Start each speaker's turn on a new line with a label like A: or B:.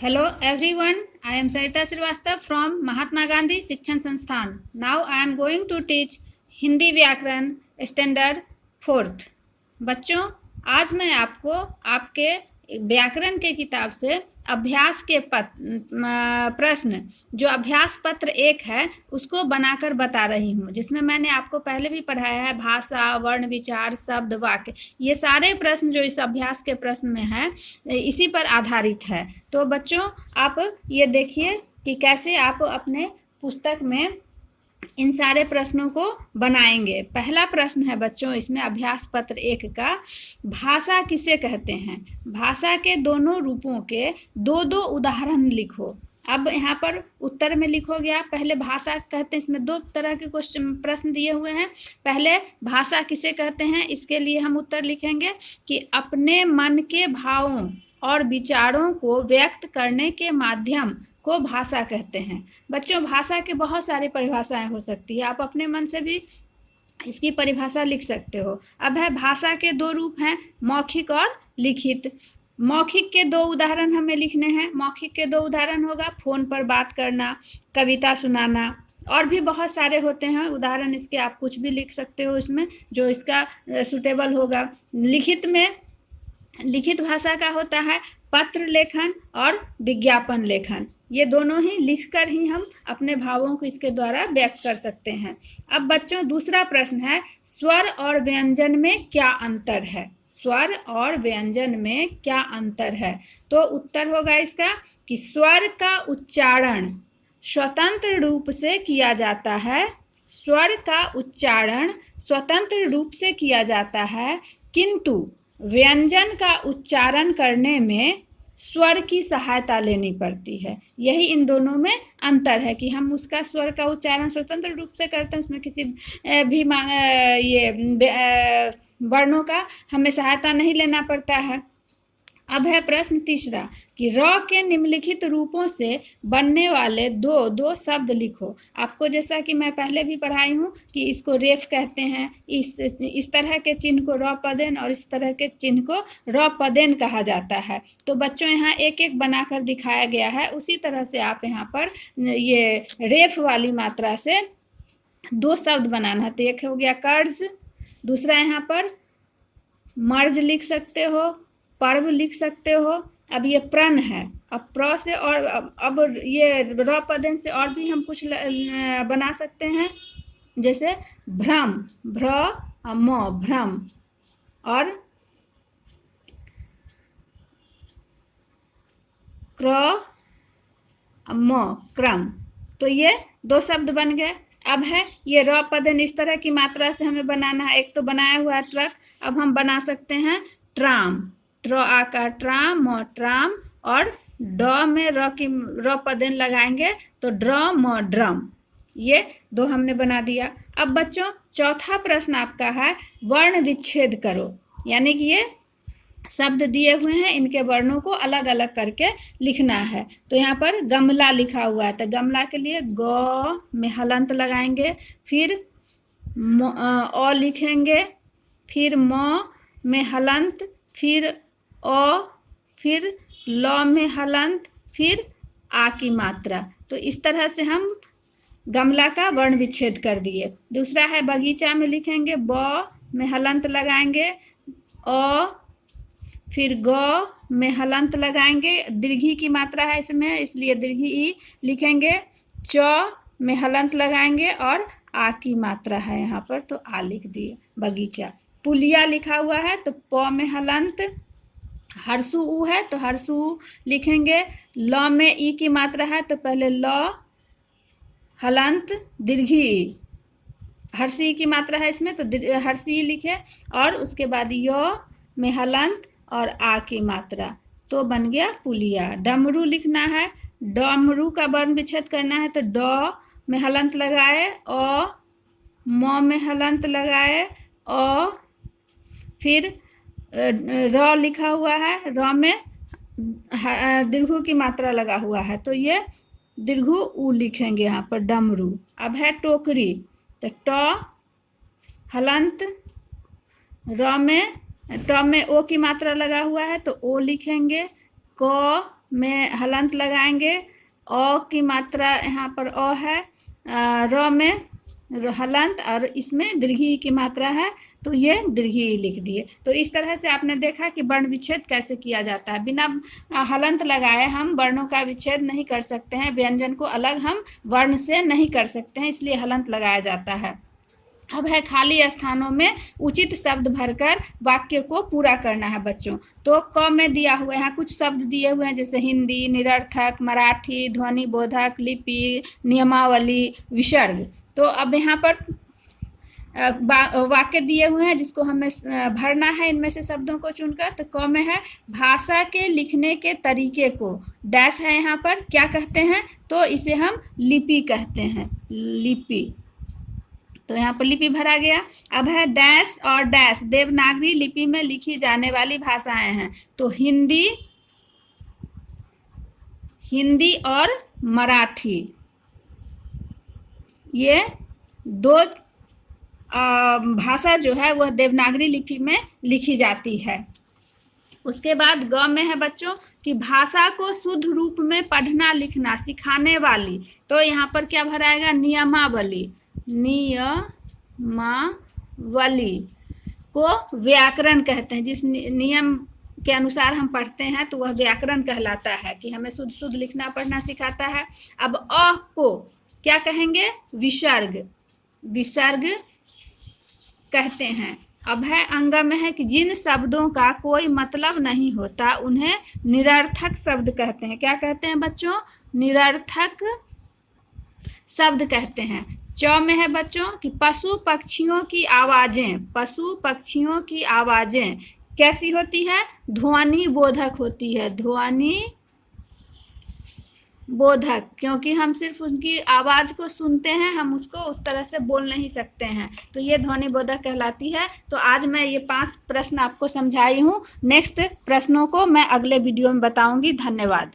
A: Hello everyone, I am Sarita Srivastava from Mahatma Gandhi Shikshan Sansthan. Now I am going to teach Hindi व्याकरण standard fourth. बच्चों, आज मैं आपको आपके व्याकरण के किताब से अभ्यास के प्रश्न जो अभ्यास पत्र 1 है उसको बनाकर बता रही हूँ, जिसमें मैंने आपको पहले भी पढ़ाया है भाषा, वर्ण, विचार, शब्द, वाक्य। ये सारे प्रश्न जो इस अभ्यास के प्रश्न में है इसी पर आधारित है। तो बच्चों, आप ये देखिए कि कैसे आप अपने पुस्तक में इन सारे प्रश्नों को बनाएंगे। पहला प्रश्न है बच्चों इसमें अभ्यास पत्र 1 का, भाषा किसे कहते हैं? भाषा के दोनों रूपों के दो दो उदाहरण लिखो। अब यहाँ पर उत्तर में लिखोगे आप, पहले भाषा कहते हैं, इसमें दो तरह के क्वेश्चन प्रश्न दिए हुए हैं। पहले भाषा किसे कहते हैं, इसके लिए हम उत्तर लिखेंगे कि अपने मन के भावों और विचारों को व्यक्त करने के माध्यम को भाषा कहते हैं। बच्चों, भाषा के बहुत सारी परिभाषाएं हो सकती है, आप अपने मन से भी इसकी परिभाषा लिख सकते हो। अब है भाषा के दो रूप हैं, मौखिक और लिखित। मौखिक के दो उदाहरण हमें लिखने हैं। मौखिक के दो उदाहरण होगा फोन पर बात करना, कविता सुनाना, और भी बहुत सारे होते हैं उदाहरण इसके, आप कुछ भी लिख सकते हो इसमें जो इसका सुटेबल होगा। लिखित भाषा का होता है पत्र लेखन और विज्ञापन लेखन। ये दोनों ही लिखकर ही हम अपने भावों को इसके द्वारा व्यक्त कर सकते हैं। अब बच्चों, दूसरा प्रश्न है स्वर और व्यंजन में क्या अंतर है? स्वर और व्यंजन में क्या अंतर है? तो उत्तर होगा इसका कि स्वर का उच्चारण स्वतंत्र रूप से किया जाता है। स्वर का उच्चारण स्वतंत्र रूप से किया जाता है, किंतु व्यंजन का उच्चारण करने में स्वर की सहायता लेनी पड़ती है। यही इन दोनों में अंतर है कि हम उसका स्वर का उच्चारण स्वतंत्र रूप से करते हैं, उसमें किसी भी वर्णों का हमें सहायता नहीं लेना पड़ता है। अब है प्रश्न तीसरा कि र के निम्नलिखित रूपों से बनने वाले दो दो शब्द लिखो। आपको जैसा कि मैं पहले भी पढ़ाई हूँ कि इसको रेफ कहते हैं, इस तरह के चिन्ह को र पदेन और इस तरह के चिन्ह को र पदेन कहा जाता है। तो बच्चों, यहाँ एक एक बनाकर दिखाया गया है, उसी तरह से आप यहाँ पर ये रेफ वाली मात्रा से दो शब्द बनाना है। तो एक हो गया कर्ज, दूसरा यहाँ पर मर्ज लिख सकते हो, पर्व लिख सकते हो। अब ये प्रण है, अब प्र से और अब ये र पदेन से और भी हम कुछ बना सकते हैं, जैसे भ्रम, भ्र म भ्रम, और क्र म क्रम। तो ये दो शब्द बन गए। अब है ये र पदेन इस तरह की मात्रा से हमें बनाना है। एक तो बनाया हुआ है ट्रक, अब हम बना सकते हैं ट्राम, ट्र आकार ट्राम, म ट्राम, और ड में र पदेन लगाएंगे तो ड्रम ड्रम। ये दो हमने बना दिया। अब बच्चों, चौथा प्रश्न आपका है वर्ण विच्छेद करो, यानी कि ये शब्द दिए हुए हैं, इनके वर्णों को अलग अलग करके लिखना है। तो यहाँ पर गमला लिखा हुआ है, तो गमला के लिए ग में हलंत लगाएंगे, फिर अ लिखेंगे, फिर म में हलंत, फिर अ, फिर ल में हलंत, फिर आ की मात्रा। तो इस तरह से हम गमला का वर्ण विच्छेद कर दिए। दूसरा है बगीचा में लिखेंगे ब में हलंत लगाएंगे, अ, फिर ग में हलंत लगाएंगे, दीर्घी की मात्रा है इसमें इसलिए दीर्घी ई लिखेंगे, च में हलंत लगाएंगे और आ की मात्रा है यहाँ पर तो आ लिख दिए बगीचा। पुलिया लिखा हुआ है तो प में हलंत, हरसू ऊ है तो हरसू लिखेंगे, ल में ई की मात्रा है तो पहले ल हलंत दीर्घी, हर्षी की मात्रा है इसमें तो हर्षी लिखे, और उसके बाद य में हलंत और आ की मात्रा, तो बन गया पुलिया। डमरू लिखना है, डमरू का वर्ण विच्छेद करना है तो ड में हलंत लगाए, अ म में हलंत लगाए, अ, फिर र लिखा हुआ है, र में दीर्घु की मात्रा लगा हुआ है तो ये दीर्घु ऊ लिखेंगे यहाँ पर डमरू। अब है टोकरी, तो ट हलंत, र में ट में ओ की मात्रा लगा हुआ है तो ओ लिखेंगे, क में हलंत लगाएंगे, अ की मात्रा यहाँ पर अ है, र में हलंत और इसमें दीर्घी की मात्रा है, तो ये दीर्घी लिख दिए। तो इस तरह से आपने देखा कि वर्ण विच्छेद कैसे किया जाता है। बिना हलंत लगाए हम वर्णों का विच्छेद नहीं कर सकते हैं, व्यंजन को अलग हम वर्ण से नहीं कर सकते हैं, इसलिए हलंत लगाया जाता है। अब है खाली स्थानों में उचित शब्द भरकर वाक्य को पूरा करना है बच्चों। तो क में दिया हुआ, यहाँ कुछ शब्द दिए हुए हैं जैसे हिंदी, निरर्थक, मराठी, ध्वनि बोधक, लिपि, नियमावली, विसर्ग। तो अब यहाँ पर वाक्य दिए हुए हैं जिसको हमें भरना है इनमें से शब्दों को चुनकर। तो क में है भाषा के लिखने के तरीके को, डैश है यहाँ पर, क्या कहते हैं, तो इसे हम लिपि कहते हैं, लिपि। तो यहाँ पर लिपि भरा गया। अब है डैश और डैश देवनागरी लिपि में लिखी जाने वाली भाषाएं हैं। तो हिंदी, हिंदी और मराठी, ये दो भाषा जो है वह देवनागरी लिपि में लिखी जाती है। उसके बाद ग में है बच्चों कि भाषा को शुद्ध रूप में पढ़ना लिखना सिखाने वाली। तो यहाँ पर क्या भराएगा, नियमावली, नियमावली को व्याकरण कहते हैं। जिस नियम के अनुसार हम पढ़ते हैं तो वह व्याकरण कहलाता है, कि हमें शुद्ध शुद्ध लिखना पढ़ना सिखाता है। अब अ को क्या कहेंगे, विसर्ग, विसर्ग कहते हैं। अब है अंग में है कि जिन शब्दों का कोई मतलब नहीं होता उन्हें निरर्थक शब्द कहते हैं। क्या कहते हैं बच्चों, निरर्थक शब्द कहते हैं। च में है बच्चों कि पशु पक्षियों की आवाजें, पशु पक्षियों की आवाजें कैसी होती है, ध्वनि बोधक होती है, ध्वनि बोधक, क्योंकि हम सिर्फ उनकी आवाज को सुनते हैं, हम उसको उस तरह से बोल नहीं सकते हैं, तो ये ध्वनि बोधक कहलाती है। तो आज मैं ये 5 प्रश्न आपको समझाई हूँ। नेक्स्ट प्रश्नों को मैं अगले वीडियो में बताऊंगी। धन्यवाद।